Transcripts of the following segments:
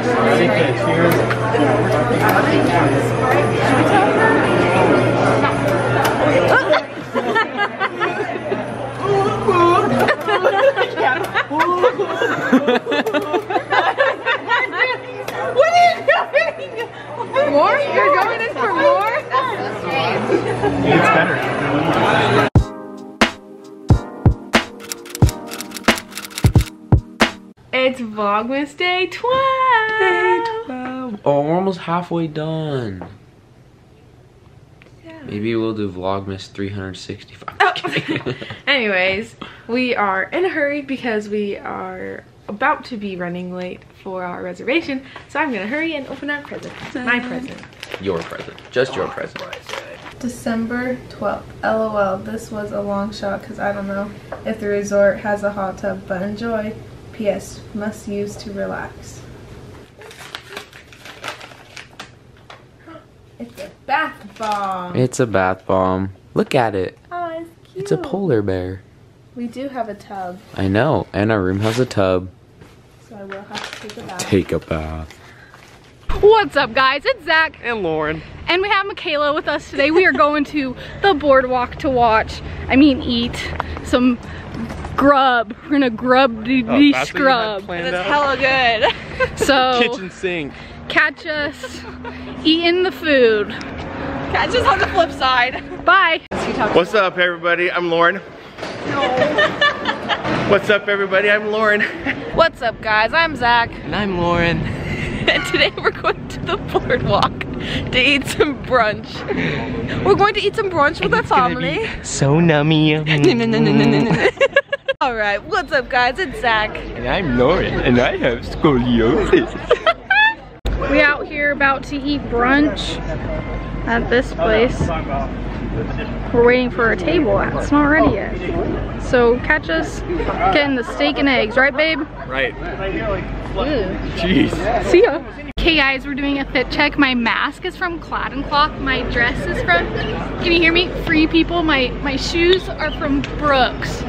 What are you doing? More? You're going in for more? It's better. It's Vlogmas Day 12! Day 12. Oh, we're almost halfway done. Yeah. Maybe we'll do Vlogmas 365. Oh. Anyways, we are in a hurry because we are about to be running late for our reservation. So I'm gonna hurry and open our present. My present. Your present. Just your present. December 12th. LOL, this was a long shot because I don't know if the resort has a hot tub, but enjoy. P.S. Must use to relax. It's a bath bomb. It's a bath bomb. Look at it. Oh, it's cute. It's a polar bear. We do have a tub, I know, and our room has a tub. so I will have to take a bath. Take a bath. What's up, guys? It's Zach And Lauren. and we have Michaela with us today. We are going to the boardwalk to eat some grub. We're gonna scrub. It's Hella good. So kitchen sink. catch us eating the food. Catch us on the flip side. Bye. What's up, everybody? I'm Lauren. What's up, everybody? I'm Lauren. What's up, guys? I'm Zach. And I'm Lauren. And today we're going to the boardwalk to eat some brunch. We're going to eat some brunch with our family. So nummy. Alright, what's up, guys? It's Zach. And I'm Lauren, and I have scoliosis. We out here about to eat brunch at this place. We're waiting for our table. It's not ready yet. So catch us getting the steak and eggs, right, babe? Right. Ew. Jeez. See ya. Okay, guys, we're doing a fit check. My mask is from Clad & Cloth. My dress is from, can you hear me? Free People. My shoes are from Brooks.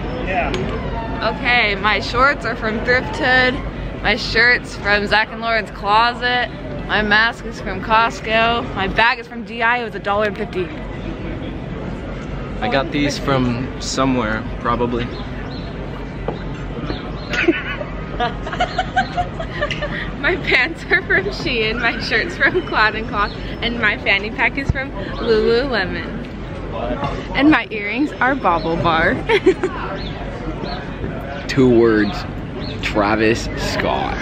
Okay, my shorts are from Thrifthood. My shirt's from Zack and Lauren's Closet. My mask is from Costco. My bag is from DI. It was $1.50. I got these from somewhere, probably. My pants are from Shein. My shirt's from Clad & Cloth. And my fanny pack is from Lululemon. And my earrings are Bobble Bar. 2 words. Travis Scott.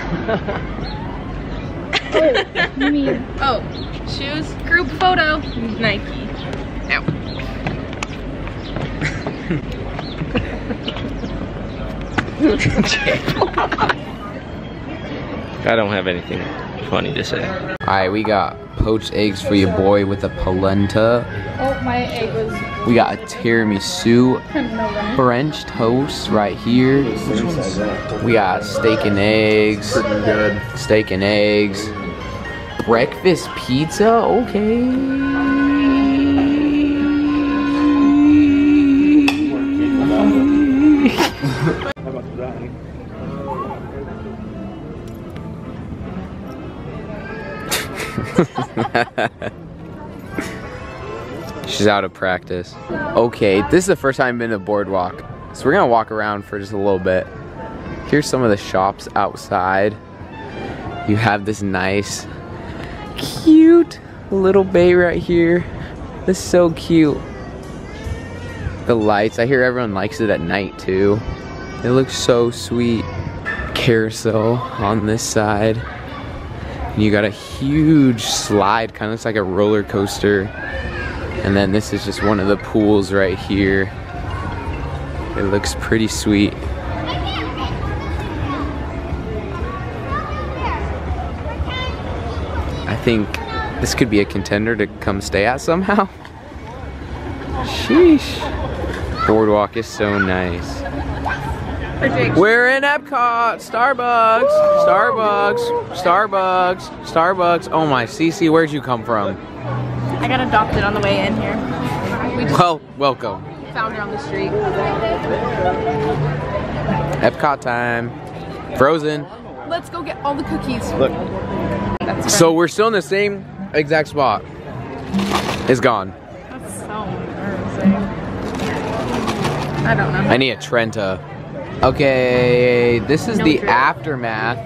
Oh, shoes, group photo, Nike. Now. I don't have anything funny to say. Alright, we got poached eggs for your boy with a polenta. Oh, my egg was We got a tiramisu French toast right here. We got steak and eggs. Pretty good. Steak and eggs. Breakfast pizza, okay. She's out of practice. Okay, this is the first time I've been to Boardwalk, so we're gonna walk around for just a little bit. Here's some of the shops outside. You have this nice, cute little bay right here. This is so cute. The lights, I hear everyone likes it at night too. It looks so sweet. Carousel on this side. And you got a huge slide, kind of looks like a roller coaster. And then this is just one of the pools right here. It looks pretty sweet. I think this could be a contender to come stay at somehow. Sheesh. Boardwalk is so nice. We're in Epcot. Starbucks. Starbucks. Starbucks. Starbucks. Oh my, Cece, where'd you come from? I got adopted on the way in here. Well, welcome. Found her on the street. Epcot time. Frozen. Let's go get all the cookies. Look. So we're still in the same exact spot. It's gone. That's so embarrassing. I don't know. I need a Trenta. Okay, this is the aftermath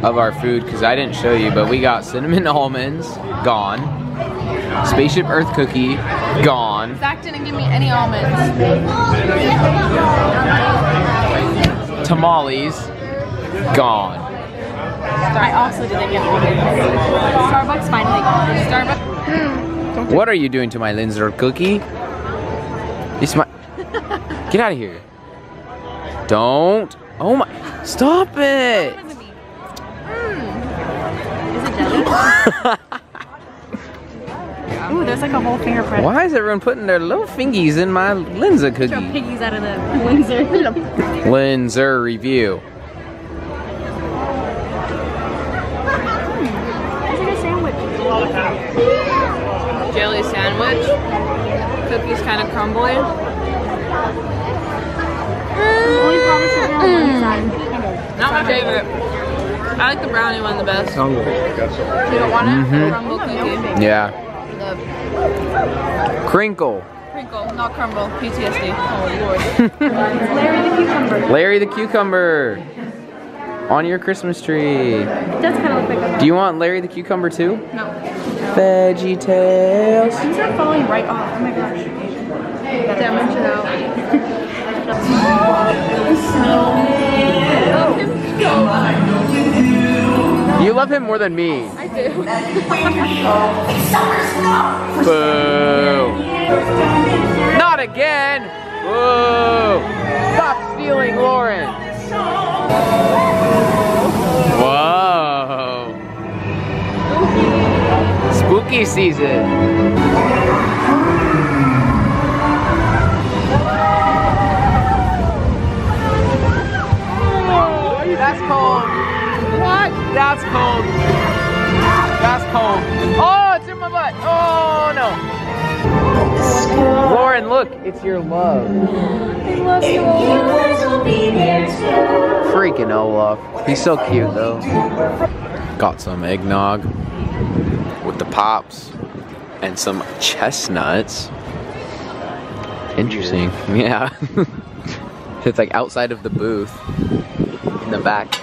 of our food because I didn't show you, but we got cinnamon almonds, gone. Spaceship Earth cookie, gone. Zack didn't give me any almonds. Tamales, gone. I also didn't get almonds. Starbucks finally gone. Starbucks. What are you doing to my Linzer cookie? Get out of here. Don't. Oh my. Stop it. Is it delicious? Ooh, there's like a whole fingerprint. Why is everyone putting their little fingies in my Linzer cookie? Throw piggies out of the Windsor. Linzer review. It's like a sandwich. Jelly sandwich. Cookies kind of crumbly. Only promise to be on one side. Not my favorite. I like the brownie one the best. You don't want it? Crumble cookie. Yeah. Crinkle. Crinkle, not crumble. PTSD. Oh lord. Larry the cucumber. Larry the cucumber. On your Christmas tree. It does kind of look like a... Do you want Larry the cucumber too? No. Veggie Tales. These are falling right off. Oh my gosh. Damage it out. You love him more than me. I do. Boo. Not again. Whoa. Stop stealing, Lauren. Whoa. Spooky season. That's cold. What? That's cold. That's cold. Oh, it's in my butt. Oh, no. Lauren, look. It's your love. I love you, Olaf. Freaking Olaf. He's so cute, though. Got some eggnog with the pops and some chestnuts. Interesting. Yeah. It's like outside of the booth. In the back,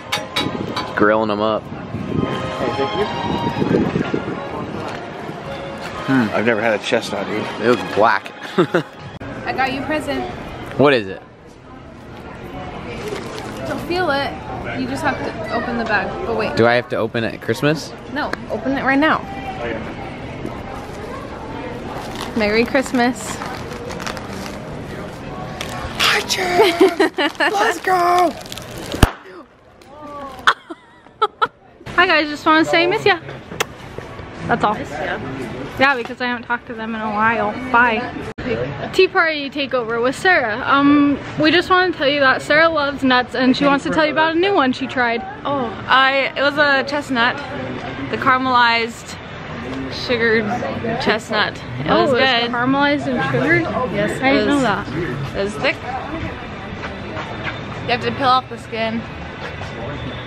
grilling them up. I've never had a chestnut, dude. It was black. I got you a present. What is it? To feel it, you just have to open the bag. But wait. Do I have to open it at Christmas? No, open it right now. Merry Christmas. Let's go! Hi guys, just want to say miss ya. That's all. Yeah, because I haven't talked to them in a while. Bye. Tea party takeover with Sarah. We just want to tell you that Sarah loves nuts and she wants to tell you about a new one she tried. Oh, it was a chestnut. The caramelized sugared chestnut. It was good. It's caramelized and sugared? Yes, I didn't know that. It was thick. You have to peel off the skin.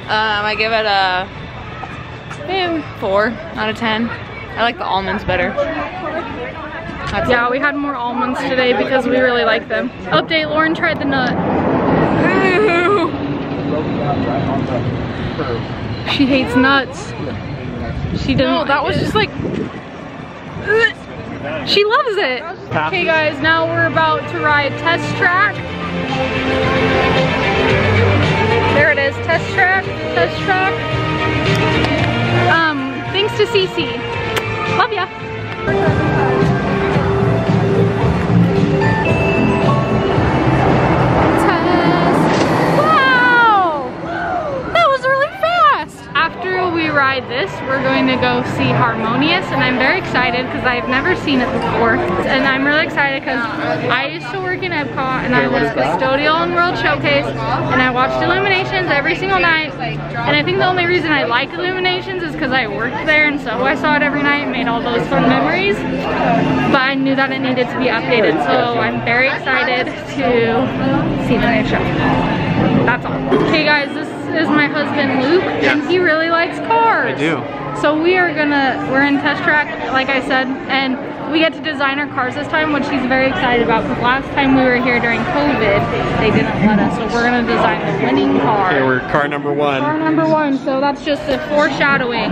I give it a 4 out of 10. I like the almonds better. Yeah, we had more almonds today because we really like them. Update, Lauren tried the nut. She hates nuts. She didn't. No, that was just like... She loves it. Okay guys, now we're about to ride Test Track. There it is, Test Track, Test Track. Thanks to Cece. Love ya. Wow! That was really fast! After we ride this, we're going to go see Harmonious, and I'm very excited because I've never seen it before. And I'm really excited because I used to work in Epcot, and I was custodial in World Showcase, and I watched Illuminations every single night. And I think the only reason I like Illuminations is because I worked there, and so I saw it every night and made all those fun memories. But I knew that it needed to be updated, so I'm very excited to see the new show. That's all. Okay guys, this is my husband Luke, and he really likes cars. I do. So we're in test track, like I said, and we get to design our cars this time, which she's very excited about, because last time we were here during COVID, they didn't let us, so we're gonna design the winning car. Okay, we're car number 1. Car number 1, so that's just a foreshadowing.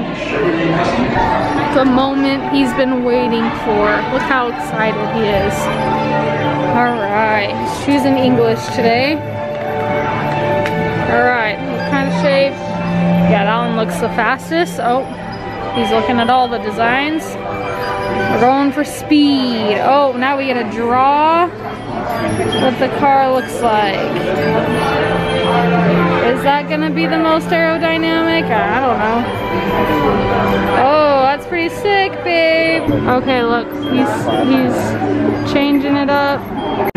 The moment he's been waiting for. Look how excited he is. All right, she's in English today. All right, what kind of shape? Yeah, that one looks the fastest. Oh, he's looking at all the designs. We're going for speed. Oh, now we get to draw what the car looks like. Is that gonna be the most aerodynamic? I don't know. Oh, that's pretty sick, babe. Okay, look, he's changing it up.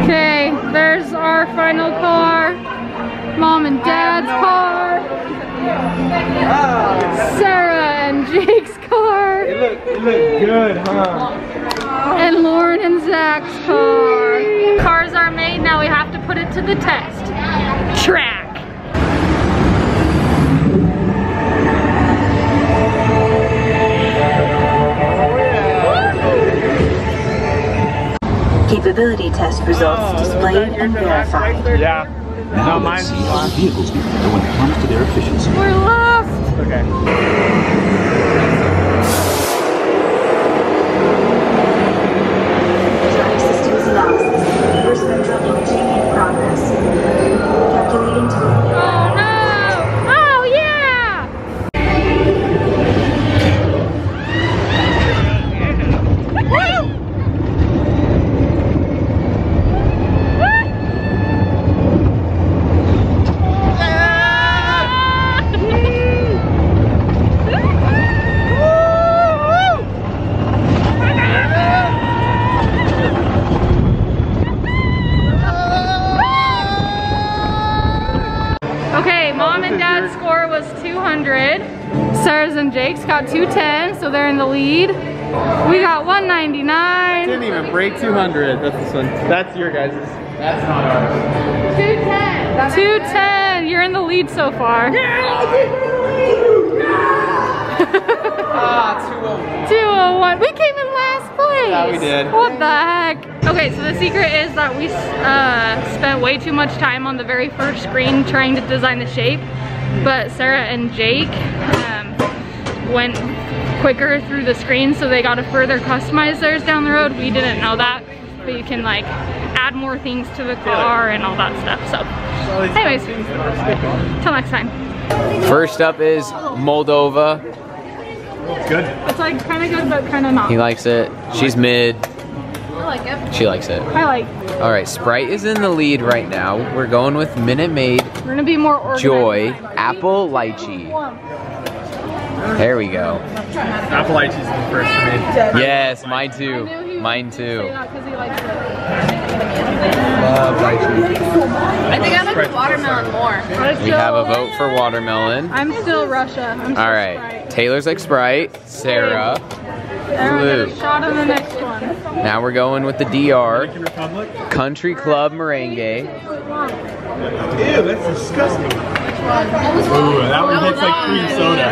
Okay, there's our final car. Mom and Dad's car. Sarah and Jake's car. It look good, huh? And Lauren and Zach's car. Cars are made, now we have to put it to the test. Track. Capability test results displayed and verified. Yeah. Now let's see how the vehicles do when it comes to their efficiency. We're lost. Okay. Drive systems analysis. First spectral imaging in progress. Calculating time. Oh no! Oh yeah! Okay, Mom and Dad's score was 200. Sarah's and Jake's got 210, so they're in the lead. We got 199. Didn't even break 200. That's this one. That's your guys's. That's not ours. 210. 210. You're in the lead so far. 201. We came in last place. Yeah, we did. What the heck? Okay, so the secret is that we spent way too much time on the very first screen trying to design the shape, but Sarah and Jake went quicker through the screen, so they got to further customize theirs down the road. We didn't know that, but you can like add more things to the car and all that stuff. So anyways, till next time. First up is Moldova. Good. It's like kind of good, but kind of not. He likes it. She's mid. I like it. She likes it. I like. All right, Sprite is in the lead right now. We're going with Minute Maid, We're gonna be more organized. Joy, Apple, Lychee. There we go. Apple lychee's the first for me. Yes, mine too. Mine too. Because he likes it. Love lychee. I think I like the watermelon more. We have a vote for watermelon. I'm still Russia. I'm still All right, Sprite. Taylor's like Sprite. Sarah. Aaron, get Blue. a shot on the next one. Now we're going with the DR. Dominican Republic. Country Club Merengue. Ew, that's disgusting. Ooh, that one tastes like cream soda.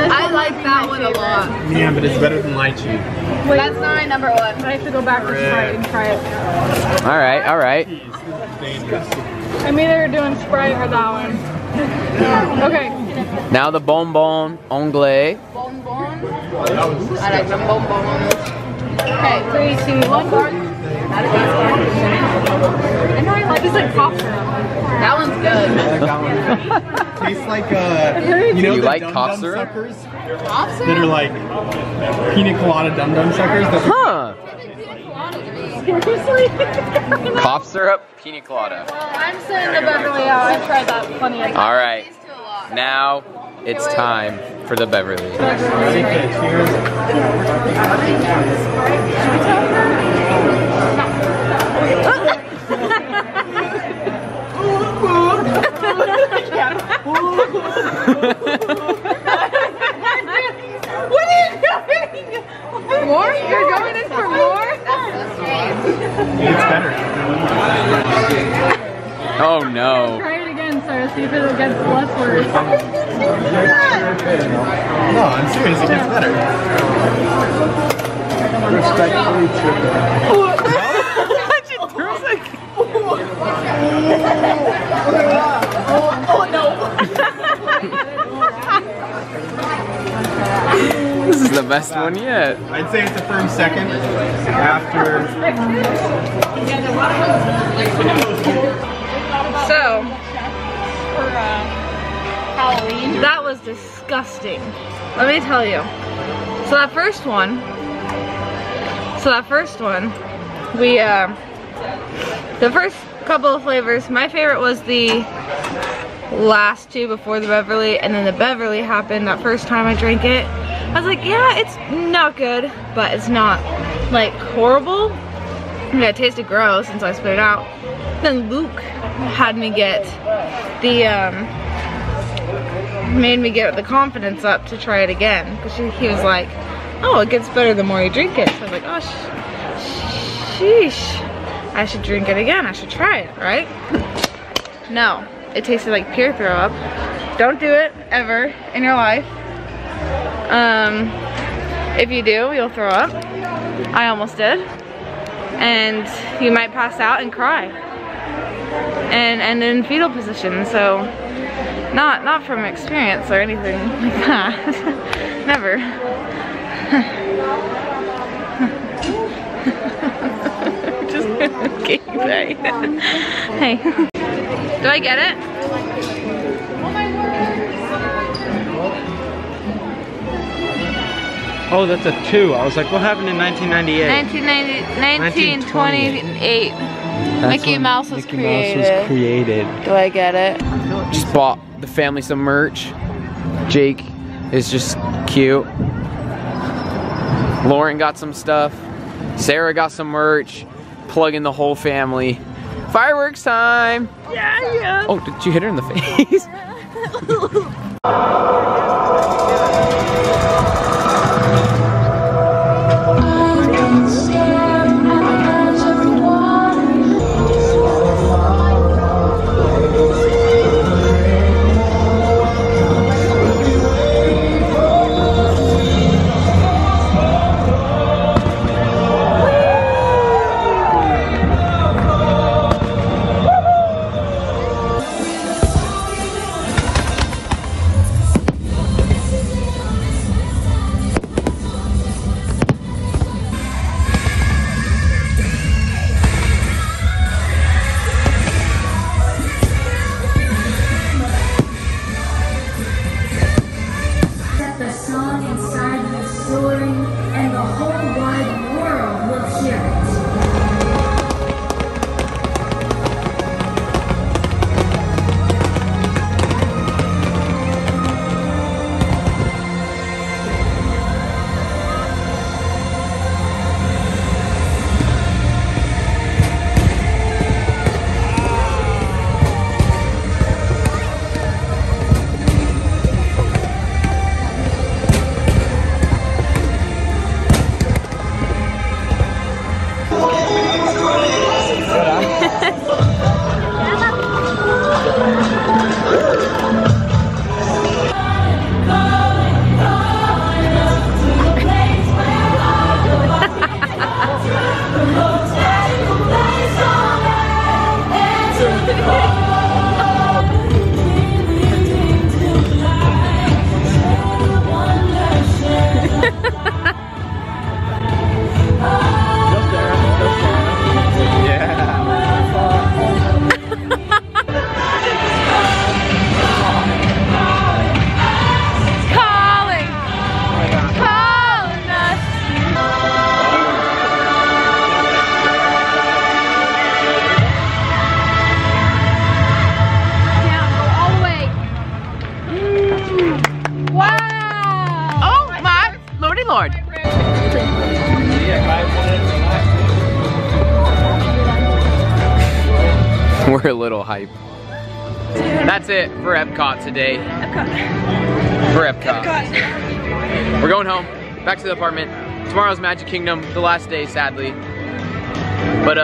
I like that one a lot. Yeah, but it's better than lychee. That's not my number 1. I have to go back to Sprite and try it. All right, all right. Dangerous. I'm either doing Sprite or that one. Okay. Now the Bonbon Anglais. Bonbon. I like the bonbons. Okay, 3, 2, 1. I know I like It's like cough syrup. that one's good. Tastes like you know You the like Dum cough Dum syrup? suckers Cough that syrup? are like pina colada Dum Dum suckers. That Huh. Seriously? Cough syrup, pina colada. I'm sending the Beverly out. I've tried that plenty of times. All right. Now it's time for the Beverly. Ready? Okay, cheers. What are you doing? More? You're going in for more? It's better. Oh no. Try it again, Sarah. See if it gets less worse. No, I'm serious. It gets better. Respectfully tripping. This is the best one yet. I'd say it's a firm second after. So, that was disgusting. Let me tell you. So that first one, we, the first couple of flavors, my favorite was the last two before the Beverly, and then the Beverly happened that first time I drank it. I was like, yeah, it's not good, but it's not like horrible. Yeah, it tasted gross, and so I spit it out. Then Luke had me get the, made me get the confidence up to try it again. Because he was like, oh, it gets better the more you drink it. So I was like, oh, sheesh. I should drink it again. I should try it, right? No, it tasted like pure throw up. Don't do it ever in your life. If you do, you'll throw up. I almost did. And you might pass out and cry. And end in fetal position, so not from experience or anything like that. Never. Just kidding, sorry. Hey. Do I get it? Oh, that's a 2. I was like, what happened in 1998? 1928. Mickey Mouse was created. Do I get it? Just bought the family some merch. Jake is just cute. Lauren got some stuff. Sarah got some merch. Plugging the whole family. Fireworks time! Yeah. Oh, did you hit her in the face? We're a little hype. That's it for Epcot today. For Epcot. We're going home, back to the apartment. Tomorrow's Magic Kingdom, the last day, sadly. But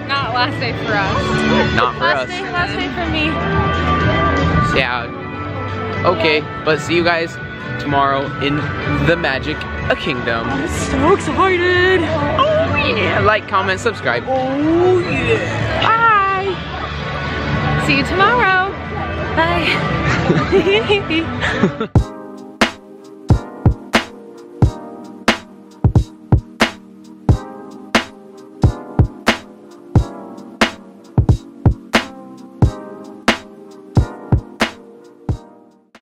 not last day for us. Not for us. Last day for me. Yeah. Okay, but see you guys tomorrow in the Magic Kingdom. I'm so excited. Oh yeah! Like, comment, subscribe. Oh yeah. Bye. See you tomorrow. Bye.